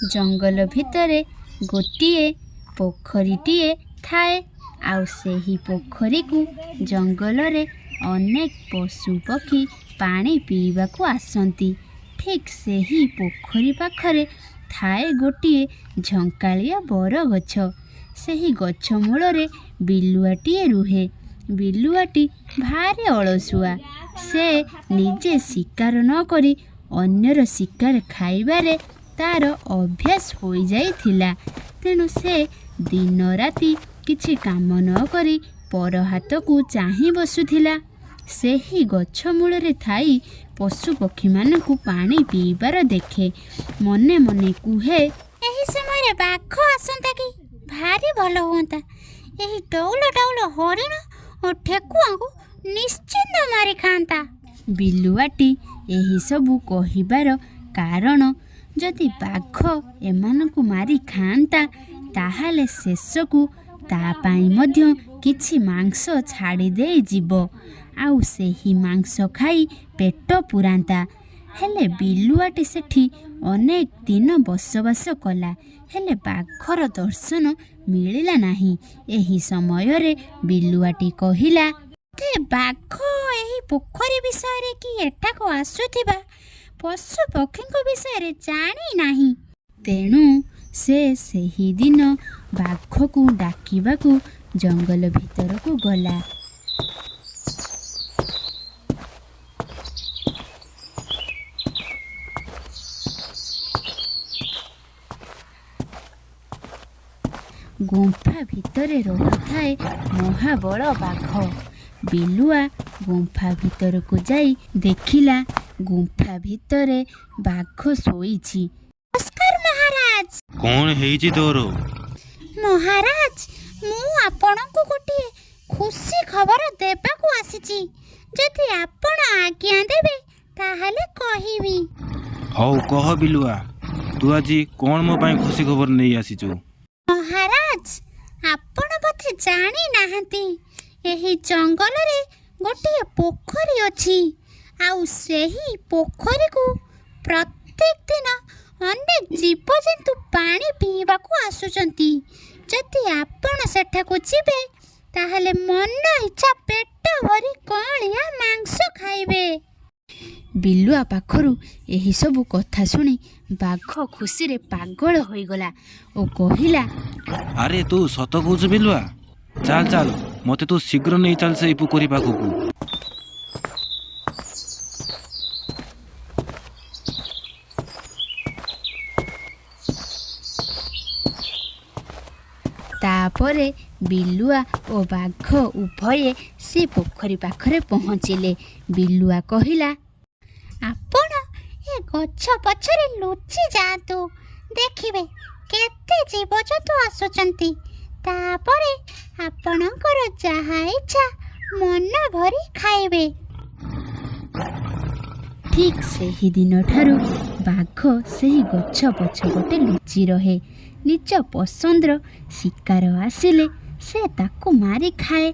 जंगल भितरे गोटिए पोखरीटिए थाए। आउ सेही पोखरी को जंगल रे अनेक पशु पक्षी पानी पीवाकू आसंती। ठीक सेही पोखरी पाखरे थाए गोटिए झंकालिया बर गछ। सेही गछ मूଳରେ बिलुआटिए रुहे। बिलुआटी भारी अलसुआ। से निजे शिकार न करी अन्यर शिकार खाइबारे तार अभ्यास हो जाइथिला। तेणु से दिन राति किछि काम न करी पर हाथ को चाही बसुथिला। सेही गछ मूଳରେ थाई पशु पक्षी मानकु पानी पीबार देखे। मने मने कुहे, एही समय बाघ आसंता कि भारी भल हुअंता। एही टौल टौल हरिण और ठेकुआ को निश्चिंत मारी खांता। बिलुआटी एही सबु कहिबार कारण जदि बाघ एमानकु मारी खांता ताहाले शेषकु ता पाई मध्य किछि मांस छाड़ी दे जीवो। आउ सेही मांस खाई पेट पुरांता। हेले बिलुआटी सेठी अनेक दिन बसवास कला। हेले बाघर दर्शन मिलिला नाही। एही समय रे बिलुआटी कहिला, ते बाघ एही पोखरी विषय रे कि एठाको आसुथिबा पशु पक्षी विषय जानी नाही। तेणु से सेही दिन बाघ को डाकिबाकू जंगल भीतर को गला। गुंफा भितरे रही महाबल बाघ। बिलुआ गुंफा भीतर को जाई देखिला गुंफा भितरे बाघ शोईछि। नमस्कार महाराज। कौन हेइछि तोर? महाराज मु आपनकु गोटिए खुशी खबर देबाकू आसीछि। जदि आपण आज्ञा देबे ताहाले कहिबी। हौ कह बिलुआ, तू आजी कौन मो पाई खुशी खबर नहीं आसीछु? महाराज आपण बोधे जानी नाहंती एही जंगल रे गोटिए पोखरी अछि। आउ सेही पोखरी को प्रत्येक दिन अनेक जीव जंतु पानी पीवाकू आसुचंती। जदि आपण सेठाकू जिबे ताहाले मन इच्छा पेट भरी कलिया मांस खाइबे। बिलुआ पाखरु एही सबु कथा सुनी बाघ खुशी रे पागल होइगला ओ कहिला, अरे तू सत कहूछु बिलुआ? चल चल मते तू शीघ्र नहीं चल से पोखरी पाखकू। तापरे बिलुआ ओ बाघ उभये से पोखरी पाखरे पहुँचिले। बिलुआ कहिला, आपण ए गछ पछरे लुचि जातु, देखिबे केते जीवजंतु आसुचंती। तापरे आपणकर जहा इच्छा मन भरी खाइबे। ठीक सेही दिन ठारू बाघ सेही गछ पछपटे लुचि रहे। निज पसंदर शिकार आसिले से ताकू मारी खाए।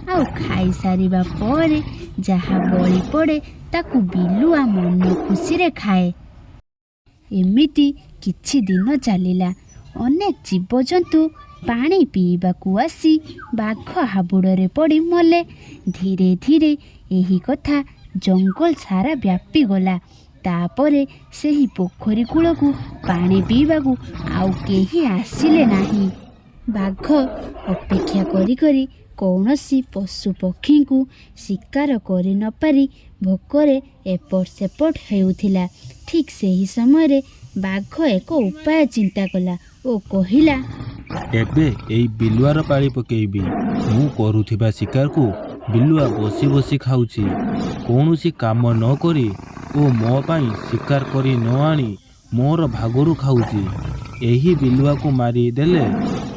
आउ खाई सारिबा परे जहा बळी पड़े ताकू बिलुआ मन खुशी रे खाए। एमिति किछि दिन चलिला। अनेक जीवजंतु पानी पीवाकू आसी बाघ हाबुड़े पड़ी मले। धीरे धीरे एही कथा जंगल सारा व्यापी गला। तापरे सेही पोखरी कूल को पानी पीवाकू आउ केही आसिले नाही। बाघ अपेक्षा करी करी कौनसी पशु पक्षी को शिकार करि न पारी भोकरे एपट सेपट हेउथिला। ठीक सेही समय बाघ एक उपाय चिंता कला ओ कहिला, एबे एई बिलुआर पाଳି पकेइबी। मु करूथिबा शिकार को बिलुआ बसी बसी खाउछि। कौनसी काम न करी ओ मो पाई शिकार करी न आनी मोर भागरू खाउछि। एही बिलुआ को मारी देले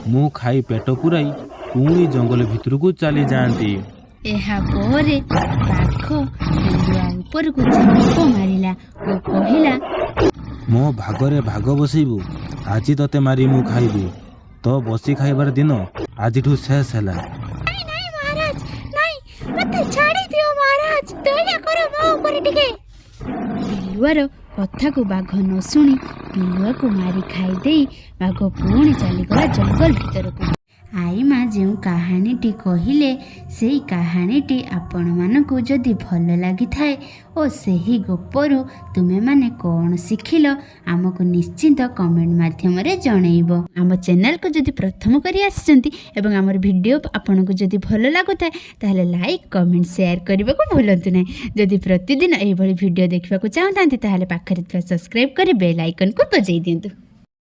मु खाई पेट पुराई पुणी जंगल भितर को चली जाती। एहा परे बाघ बिलुआ ऊपर को झाप मारिला ओ कहिला, मो भागरे भाग बसैबू। आज तते मारी मु खाइबी। तो बसी खाइबार दिन आज शेष है। नहीं महाराज नहीं, ମତେ ଛାଡ଼ି ଦିଅ ମହାରାଜ, ଦୟାକର ମୋ ଉପରେ ଟିକେ। ବିଲୁଆର କଥାକୁ ବାଘ ନ ଶୁଣି ବିଲୁଆକୁ ମାରି ଖାଇଦେଇ ବାଘ ପୁଣି ଚାଲିଗଲା ଜଙ୍ଗଲ ଭିତରକୁ। ଆଈମା ଯେଉଁ କାହାଣୀଟି କହିଲେ ସେଇ କାହାଣୀଟି ଆପଣମାନଙ୍କୁ ଯଦି ଭଲ ଲାଗିଥାଏ ଓ ସେହି ଗପରୁ ତୁମେମାନେ କ'ଣ ଶିଖିଲ ଆମକୁ ନିଶ୍ଚିନ୍ତ କମେଣ୍ଟ ମାଧ୍ୟମରେ ଜଣେଇବ। ଆମ ଚ୍ୟାନେଲକୁ ଯଦି ପ୍ରଥମ କରି ଆସିଛନ୍ତି ଏବଂ ଆମର ଭିଡ଼ିଓ ଆପଣଙ୍କୁ ଯଦି ଭଲ ଲାଗୁଥାଏ ତାହେଲେ ଲାଇକ୍ କମେଣ୍ଟ ସେୟାର କରିବାକୁ ଭୁଲନ୍ତୁ ନାହିଁ। ଯଦି ପ୍ରତିଦିନ ଏଇଭଳି ଭିଡ଼ିଓ ଦେଖିବାକୁ ଚାହୁଁଥାନ୍ତି ତାହେଲେ ପାଖରେ ଥିବା ସବସ୍କ୍ରାଇବ୍ କରି ବେଲ୍ ଆଇକନ୍କୁ ବଜାଇ ଦିଅନ୍ତୁ।